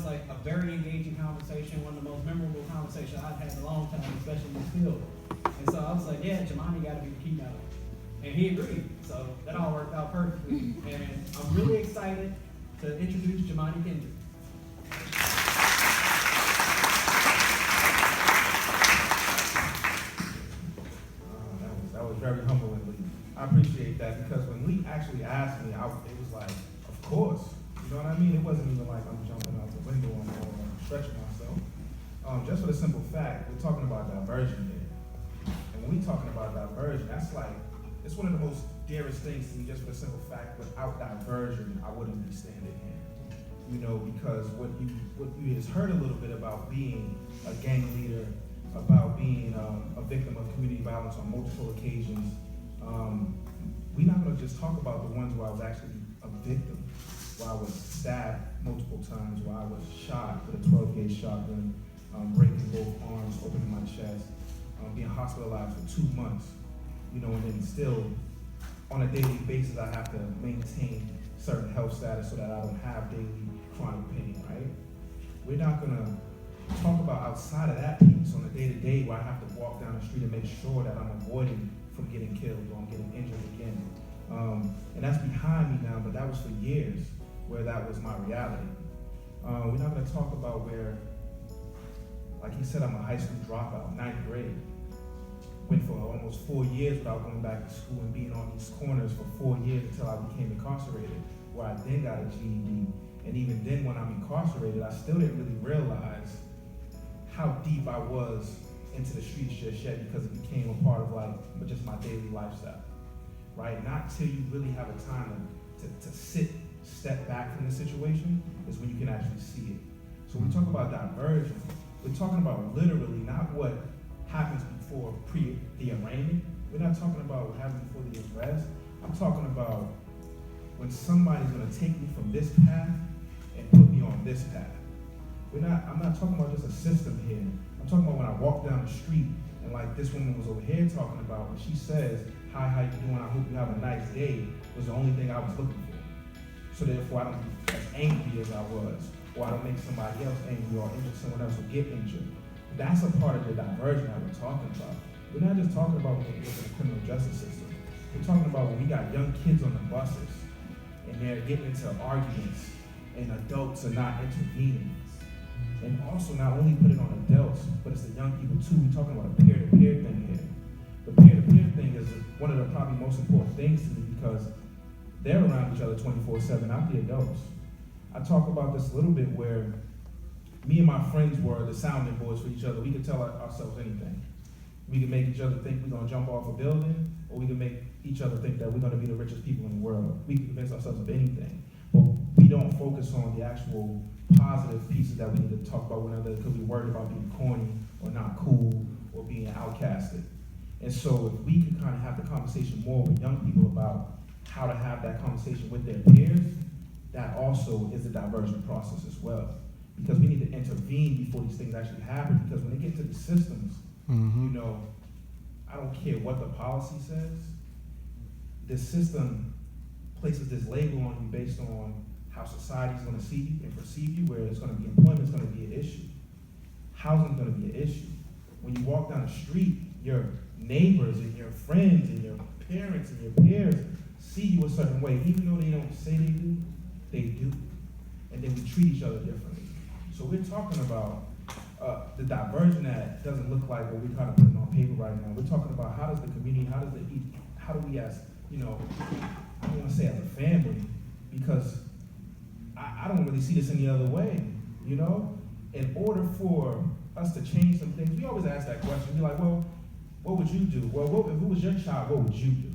like a very engaging conversation, one of the most memorable conversations I've had in a long time, especially in this field. And so I was like, yeah, Jumaane got to be the keynote. And he agreed, so that all worked out perfectly. And I'm really excited to introduce Jumaane Kendrick. That was very humbling. I appreciate that, because when Lee actually asked me, it was like, of course. You know what I mean? It wasn't even like I'm jumping out the window or stretching myself. Just for the simple fact, we're talking about diversion here. And when we're talking about diversion, that's like, it's one of the most dearest things to me, just for the simple fact, without diversion, I wouldn't be standing here. You know, because what you has heard a little bit about being a gang leader, about being a victim of community violence on multiple occasions. We're not going to just talk about the ones where I was actually a victim, where I was stabbed multiple times, where I was shot with a 12-gauge shotgun, breaking both arms, opening my chest, being hospitalized for 2 months, you know, and then still on a daily basis I have to maintain certain health status so that I don't have daily chronic pain, right? We're not going to talk about outside of that piece on a day-to-day where I have to walk down the street and make sure that I'm avoiding from getting killed or I'm getting injured again. And that's behind me now, but that was for years where that was my reality. We're not going to talk about where, like he said, I'm a high school dropout, 9th grade. Went for almost 4 years without going back to school and being on these corners for 4 years until I became incarcerated, where I then got a GED. And even then, when I'm incarcerated, I still didn't really realize how deep I was into the streets just yet, because it became a part of like just my daily lifestyle, right? Not till you really have a time to step back from the situation is when you can actually see it. So when we talk about diversion, we're talking about literally not what happens before the arraignment. We're not talking about what happens before the arrest. I'm talking about when somebody's gonna take me from this path and put me on this path. I'm not talking about just a system here. I'm talking about when I walk down the street and like this woman was over here talking about when she says, hi, how you doing? I hope you have a nice day, was the only thing I was looking for. So therefore I don't be as angry as I was, or I don't make somebody else angry or injure someone else or get injured. That's a part of the diversion that we're talking about. We're not just talking about when we get to the criminal justice system. We're talking about when we got young kids on the buses and they're getting into arguments and adults are not intervening. And also not only put it on adults, but it's the young people too. We're talking about a peer-to-peer thing here. The peer-to-peer thing is one of the probably most important things to me, because they're around each other 24/7, not the adults. I talk about this a little bit where me and my friends were the sounding boards for each other. We could tell ourselves anything. We could make each other think we're gonna jump off a building, or we could make each other think that we're gonna be the richest people in the world. We can convince ourselves of anything, but we don't focus on the actual positive pieces that we need to talk about one another, because we're worried about being corny or not cool or being outcasted. And so if we could kind of have the conversation more with young people about how to have that conversation with their peers, that also is a diversion process as well. Because we need to intervene before these things actually happen, because when they get to the systems, you know, I don't care what the policy says, the system places this label on you based on how society's gonna see you and perceive you, where it's gonna be employment's gonna be an issue. Housing's gonna be an issue. When you walk down the street, your neighbors and your friends and your parents and your peers see you a certain way, even though they don't say they do, they do. And then we treat each other differently. So we're talking about the diversion that doesn't look like what we're kind of putting on paper right now. We're talking about how does the community, how do we as, you know, I don't want to say as a family, because I don't really see this any other way, you know? In order for us to change some things, we always ask that question. We're like, well, what would you do? Well, if it was your child, what would you do?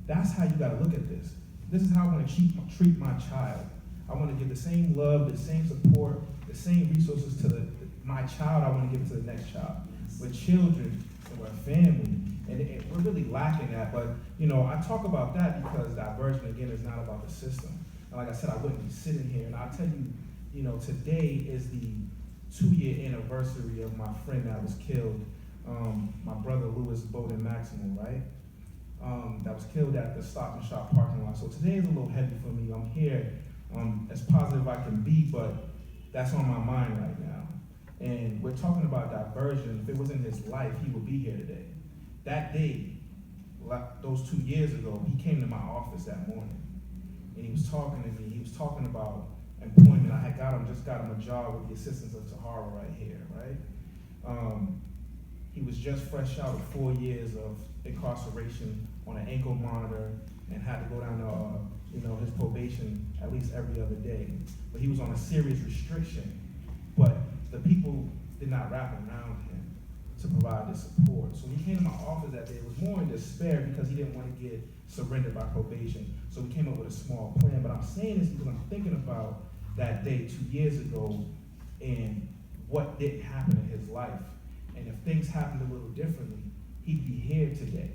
That's how you got to look at this. This is how I want to treat my child. I want to give the same love, the same support, the same resources to my child I want to give to the next child. We're children and we're family, and we're really lacking that. But, you know, I talk about that because diversion, again, is not about the system. And like I said, I wouldn't be sitting here. And I'll tell you, you know, today is the 2-year anniversary of my friend that was killed, my brother Louis Bowden Maximal, right? That was killed at the Stop and Shop parking lot. So today is a little heavy for me. I'm here as positive I can be, but that's on my mind right now. And we're talking about diversion. If it wasn't his life, he would be here today. That day, those 2 years ago, he came to my office that morning, and he was talking to me. He was talking about employment. I had just got him a job with the assistance of Tahara right here, right? He was just fresh out of 4 years of incarceration on an ankle monitor and had to go down to his probation at least every other day. But he was on a serious restriction. But the people did not wrap around him to provide the support. So when he came to my office that day, it was more in despair because he didn't want to get surrendered by probation. So we came up with a small plan. But I'm saying this because I'm thinking about that day 2 years ago and what didn't happen in his life. And if things happened a little differently, he'd be here today.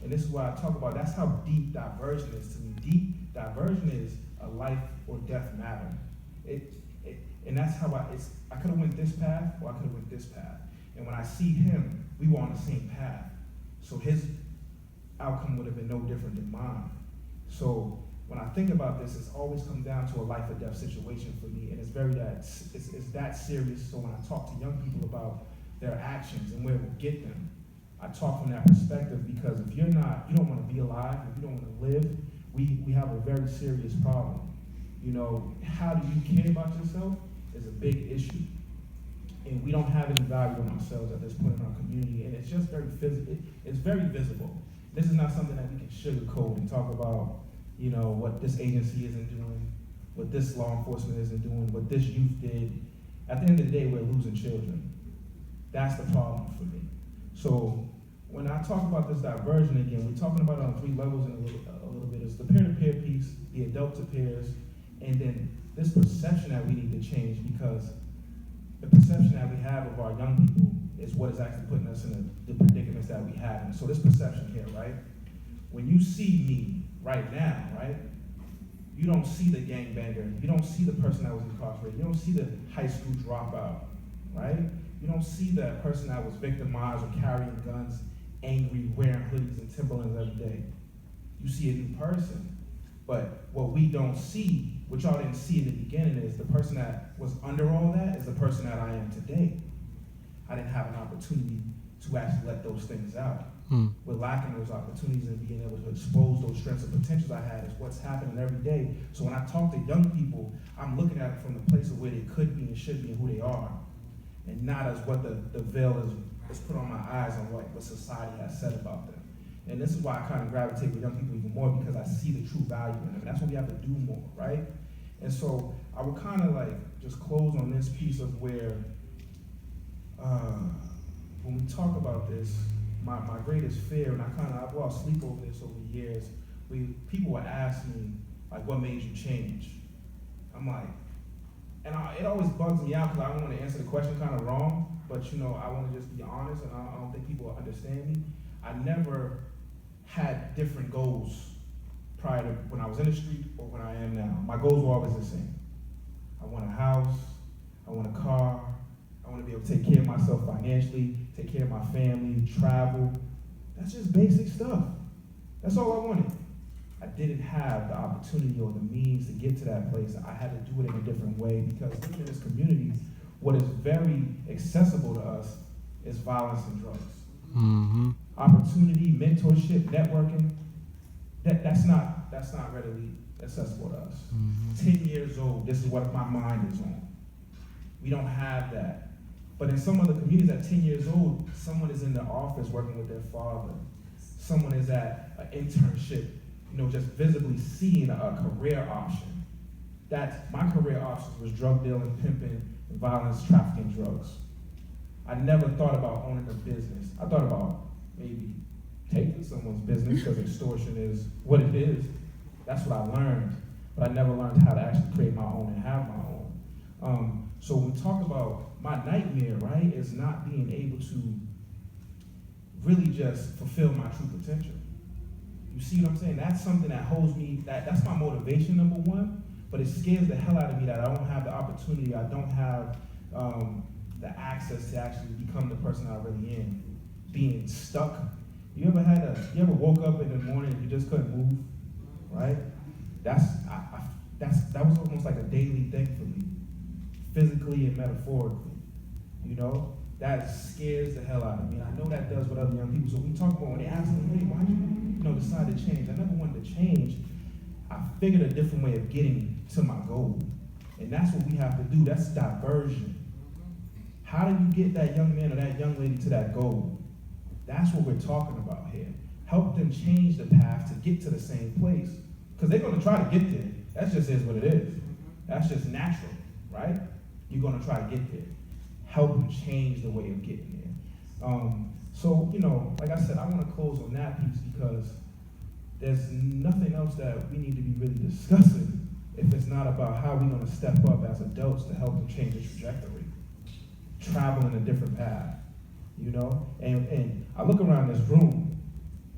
And this is why I talk about, that's how deep diversion is to me. Deep diversion is a life or death matter. And that's how I could have went this path or I could have went this path. And when I see him, we were on the same path. So his outcome would have been no different than mine. So when I think about this, it's always come down to a life or death situation for me. And it's that serious. So when I talk to young people about their actions and where it will get them, I talk from that perspective because if you don't want to be alive, if you don't want to live, we have a very serious problem. How do you care about yourself is a big issue. And we don't have any value in ourselves at this point in our community, and it's just very physical. It's very visible. This is not something that we can sugarcoat and talk about, what this agency isn't doing, what this law enforcement isn't doing, what this youth did. At the end of the day, we're losing children. That's the problem for me. So when I talk about this diversion again, we're talking about it on 3 levels in a little bit. It's the peer-to-peer piece, the adult-to-peers, and then this perception that we need to change, because the perception that we have of our young people is what is actually putting us in the predicaments that we have. And so this perception here, right? When you see me right now, right? You don't see the gangbanger. You don't see the person that was incarcerated. You don't see the high school dropout, right? You don't see the person that was victimized or carrying guns, angry, wearing hoodies and Timberlands every day. You see a new person. But what we don't see, what y'all didn't see in the beginning, is the person that was under all that is the person that I am today. I didn't have an opportunity to actually let those things out. We're lacking those opportunities and being able to expose those strengths and potentials I had is what's happening every day. So when I talk to young people, I'm looking at it from the place of where they could be and should be and who they are, and not as what the veil is put on my eyes on what society has said about them. And this is why I kind of gravitate with young people even more, because I see the true value in them. And that's what we have to do more, right? And so I would kind of just close on this piece of where, when we talk about this, my greatest fear, and I've lost sleep over this over the years, people would ask me, what made you change? I'm like, it always bugs me out because I don't want to answer the question kind of wrong, but I want to just be honest, and I don't think people will understand me. I never had different goals prior to when I was in the street or when I am now. My goals were always the same. I want a house, I want a car, I want to be able to take care of myself financially, take care of my family, travel. That's just basic stuff. That's all I wanted. I didn't have the opportunity or the means to get to that place. I had to do it in a different way because living in this community, what is very accessible to us is violence and drugs. Mm-hmm. Opportunity, mentorship, networking, that's not readily accessible to us. Mm-hmm. 10 years old, this is what my mind is on. We don't have that. But in some other communities at 10 years old, someone is in the office working with their father. Someone is at an internship, just visibly seeing a career option. My career options was drug dealing, pimping, and violence, trafficking drugs. I never thought about owning a business. I thought about maybe taking someone's business because extortion is what it is. That's what I learned. But I never learned how to actually create my own and have my own. So when we talk about my nightmare, right, is not being able to really just fulfill my true potential. You see what I'm saying? That's something that holds me, that's my motivation, number one, but it scares the hell out of me that I don't have the opportunity, I don't have the access to actually become the person I really am. Being stuck. You ever woke up in the morning and you just couldn't move, right? That was almost like a daily thing for me. physically and metaphorically. You know, that scares the hell out of me. And I know that does with other young people. So we talk about when they ask me, hey, why'd you decide to change? I never wanted to change. I figured a different way of getting to my goal. And that's what we have to do. That's diversion. How do you get that young man or that young lady to that goal? That's what we're talking about here. Help them change the path to get to the same place. Because they're going to try to get there. That just is what it is. That's just natural, right? You're going to try to get there. Help them change the way of getting there. So, like I said, I want to close on that piece because there's nothing else that we need to be really discussing if it's not about how we're going to step up as adults to help them change the trajectory, travel in a different path, And I look around this room,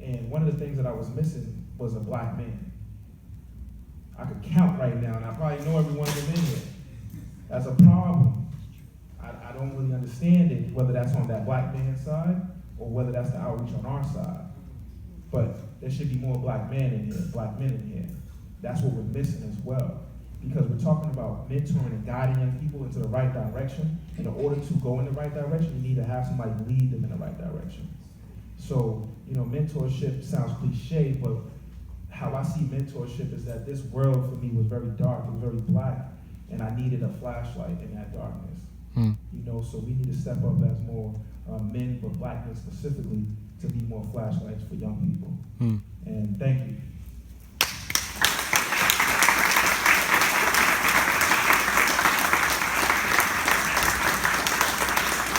and one of the things that I was missing was a black man. I could count right now, and I probably know every one of them in here. That's a problem. I don't really understand it, whether that's on that black man's side or whether that's the outreach on our side. But there should be more black men in here, black men in here. That's what we're missing as well. Because we're talking about mentoring and guiding young people into the right direction. And in order to go in the right direction, you need to have somebody lead them in the right direction. So, mentorship sounds cliche, but how I see mentorship is that this world for me was very dark, it was very black, and I needed a flashlight in that darkness. So we need to step up as more men, but black men specifically, to be more flashlights for young people. And thank you.